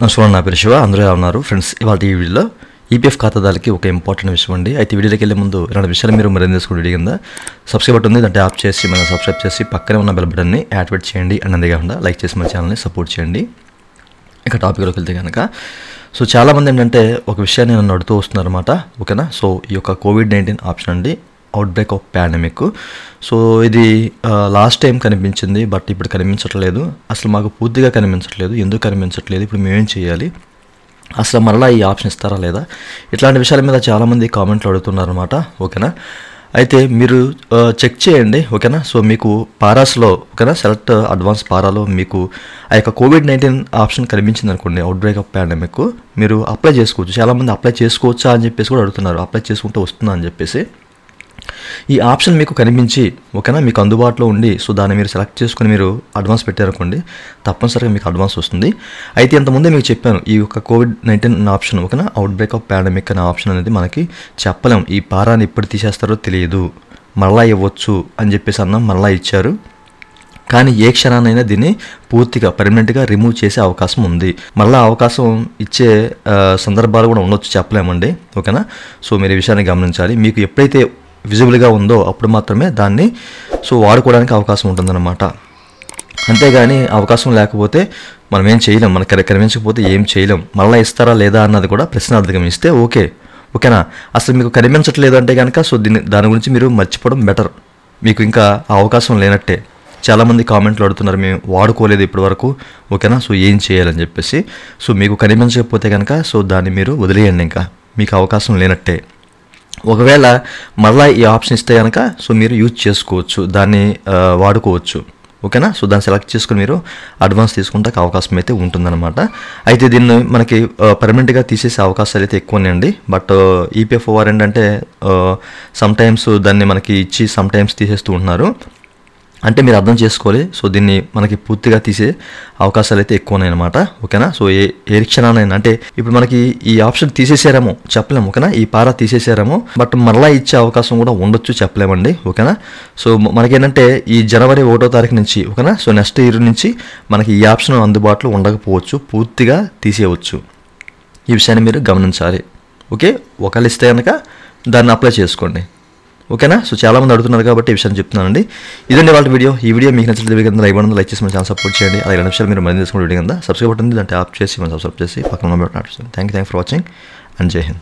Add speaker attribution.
Speaker 1: నమస్కారం, నా పేరు శివ. అందరూ ఎలా ఉన్నారు ఫ్రెండ్స్? ఇవాళ ఈ వీడియోలో ఈపీఎఫ్ ఖాతాదారులకి ఒక ఇంపార్టెంట్ విషయం అండి. అయితే వీడియోకి వెళ్ళే ముందు ఇలాంటి విషయాలు మీరు మరింత తెలుసుకుని వీడియో కింద సబ్స్క్రైబ్ బటన్ ఉంది, దాన్ని ట్యాప్ చేసి మనం సబ్స్క్రైబ్ చేసి పక్కనే ఉన్న బెల్ బటన్ని యాక్టివేట్ చేయండి. అండ్ అంతేకాకుండా లైక్ చేసి మన ఛానల్ని సపోర్ట్ చేయండి. ఇక టాపిక్లోకి వెళ్తే కనుక చాలామంది ఏంటంటే ఒక విషయాన్ని నన్ను అడుగుతూ వస్తున్నారు అనమాట. ఓకేనా? ఈ యొక్క కోవిడ్-19 ఆప్షన్ అండి, అవుట్ బ్రేక్ ఆఫ్ పాండమిక్. ఇది లాస్ట్ టైం కనిపించింది, బట్ ఇప్పుడు కనిపించట్లేదు. అసలు మాకు పూర్తిగా కనిపించట్లేదు. ఎందుకు కనిపించట్లేదు, ఇప్పుడు మేమేం చేయాలి, అసలు మరలా ఈ ఆప్షన్ ఇస్తారా లేదా, ఇట్లాంటి విషయాల మీద చాలామంది కామెంట్లు అడుగుతున్నారు అనమాట. ఓకేనా? అయితే మీరు చెక్ చేయండి. ఓకేనా? మీకు పారాస్లో, ఓకేనా, సెలెక్ట్ అడ్వాన్స్ పారాలో మీకు ఆ యొక్క కోవిడ్-19 ఆప్షన్ కనిపించింది అనుకోండి, అవుట్ బ్రేక్ ఆఫ్ పాండమిక్, మీరు అప్లై చేసుకోవచ్చు. చాలామంది అప్లై చేసుకోవచ్చా అని చెప్పేసి కూడా అడుగుతున్నారు, అప్లై చేసుకుంటే వస్తుందా అని చెప్పేసి. ఈ ఆప్షన్ మీకు కనిపించి, ఓకేనా, మీకు అందుబాటులో ఉండి దాన్ని మీరు సెలెక్ట్ చేసుకుని మీరు అడ్వాన్స్ పెట్టారనుకోండి, తప్పనిసరిగా మీకు అడ్వాన్స్ వస్తుంది. అయితే ఇంతకుముందే మీకు చెప్పాను, ఈ యొక్క కోవిడ్-19 ఆప్షన్, ఓకేనా, అవుట్ బ్రేక్ ఆఫ్ పాండమిక్ అనే ఆప్షన్ అనేది మనకి చెప్పలేం. ఈ పారాన్ని ఎప్పుడు తీసేస్తారో తెలియదు, మళ్ళా ఇవ్వచ్చు అని చెప్పేసి అన్నాం, మళ్ళీ ఇచ్చారు. కానీ ఏ క్షణానైనా దీన్ని పూర్తిగా పర్మనెంట్గా రిమూవ్ చేసే అవకాశం ఉంది. మళ్ళీ అవకాశం ఇచ్చే సందర్భాలు కూడా ఉండొచ్చు, చెప్పలేమండి. ఓకేనా? మీరు ఈ విషయాన్ని గమనించాలి. మీకు ఎప్పుడైతే విజిబుల్గా ఉందో అప్పుడు మాత్రమే దాన్ని వాడుకోవడానికి అవకాశం ఉంటుందన్నమాట. అంతేగాని అవకాశం లేకపోతే మనం ఏం చేయలేం, మనకు కనిపించకపోతే ఏం చేయలేం. మళ్ళీ ఇస్తారా లేదా అన్నది కూడా ప్రశ్నార్థకం ఇస్తే ఓకేనా? అసలు మీకు కనిపించట్లేదు అంటే కనుక దాని గురించి మీరు మర్చిపోవడం బెటర్. మీకు ఇంకా ఆ అవకాశం లేనట్టే. చాలామంది కామెంట్లు అడుగుతున్నారు, మేము వాడుకోలేదు ఇప్పటి వరకు, ఓకేనా, ఏం చేయాలని చెప్పేసి. మీకు కనిపించకపోతే కనుక దాన్ని మీరు వదిలేయండి, ఇంకా మీకు అవకాశం లేనట్టే. ఒకవేళ మళ్ళీ ఈ ఆప్షన్ ఇస్తే కనుక మీరు యూజ్ చేసుకోవచ్చు, దాన్ని వాడుకోవచ్చు. ఓకేనా? దాన్ని సెలెక్ట్ చేసుకుని మీరు అడ్వాన్స్ తీసుకుంటే అవకాశం అయితే ఉంటుందన్నమాట. అయితే దీన్ని మనకి పర్మనెంట్గా తీసేసే అవకాశాలు అయితే ఎక్కువనే అండి. బట్ ఈపీఎఫ్ఓఆర్ ఏంటంటే సమ్టైమ్స్ దాన్ని మనకి ఇచ్చి సమ్టైమ్స్ తీసేస్తూ ఉంటున్నారు. అంటే మీరు అర్థం చేసుకోవాలి. దీన్ని మనకి పూర్తిగా తీసే అవకాశాలు అయితే ఎక్కువనే అనమాట. ఓకేనా? ఏ క్షణానైనా, అంటే ఇప్పుడు మనకి ఈ ఆప్షన్ తీసేసారేమో చెప్పలేము, ఓకేనా, ఈ పారా తీసేసారేమో, బట్ మరలా ఇచ్చే అవకాశం కూడా ఉండొచ్చు, చెప్పలేమండి. ఓకేనా? మనకేంటంటే ఈ జనవరి 1వ తారీఖు నుంచి, ఓకేనా, నెక్స్ట్ ఇయర్ నుంచి మనకి ఈ ఆప్షన్ అందుబాటులో ఉండకపోవచ్చు, పూర్తిగా తీసేయవచ్చు. ఈ విషయాన్ని మీరు గమనించాలి. ఓకే? ఒకవేళ ఇస్తే కనుక దాన్ని అప్లై చేసుకోండి. ఓకేనా? చాలామంది అడుగుతున్నారు కాబట్టి ఈ విషయాన్ని చెప్తున్నానండి. ఇదండి వాళ్ళ వీడియో. ఈ వీడియో మీకు నచ్చితే వీడియో కింద లైక్ చేసి మన ఛానల్ సపోర్ట్ చేయండి. అలాగే 2 నిమిషాలు మీరు మరింత తెలుసుకునే వీడియో కింద సబ్స్క్రైబ్ బటన్ ఉంది, దాన్ని ట్యాప్ చేసి మనం సబ్స్క్రైబ్ చేసి పక్కన ఉన్న button. Thank you for watching and జై హింద్.